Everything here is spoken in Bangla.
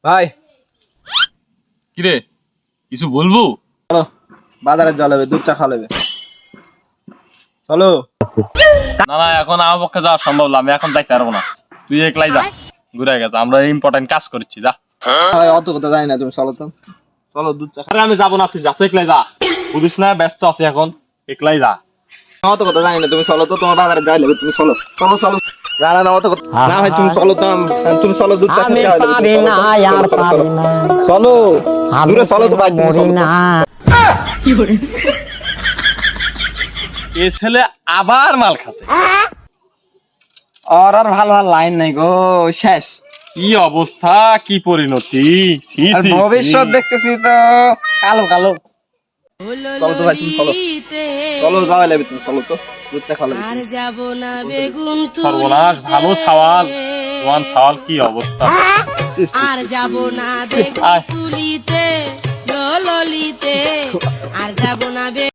ভাই কিরে কিছু বলবো? চলো বাজারে যাবে, দুধ চা খাওয়াবে। চলো। না না, এখন আমার পক্ষে যাওয়া সম্ভব না, আমি এখন যাইতে পারবো না। তুই একলাই যা, ঘুরে গেছে, আমরা ইম্পর্টেন্ট কাজ করছি, যা। ভাই অত কথা জানি না, তুমি চলো তো। চলো দুধ চা। আরে আমি যাবো না, তুই যাচ্ছে, একলাই যা। বুঝিস না ব্যস্ত আছি এখন, একলাই যা। অত কথা জানি না, তুমি চলো তো, তোমার বাজারে যাই লাগবে, তুমি চলো চলো চলো। না না না, অত কথা না ভাই, তুমি চলো তো, তুমি চলো দুধ চা আমি খেতে পারি না আর পারি না, চলো দূরে চলো তো ভাই, তুমি মরি চলো তো। না। এ ছেলে আবার মাল খাচ্ছে। আর ভালো আর লাইন নাই গো, শেষ। কি অবস্থা, কি পরিণতি! ছি, আর ছি, ছি। ভবিষ্যৎ দেখতেছি তো কালো কালো। চলো তো ভাই, তুমি চলো চলো, যাওয়া লাগবে, তুমি চলো তো, দুধ চা খাওয়াবে। আর যাব না বেগুন সর্বনাশ, ভালো ছাওয়াল, জোয়ান ছাওয়াল, কি অবস্থা! আর যাব না বেগুন আয়। তুলিতে ললিতে আর যাব না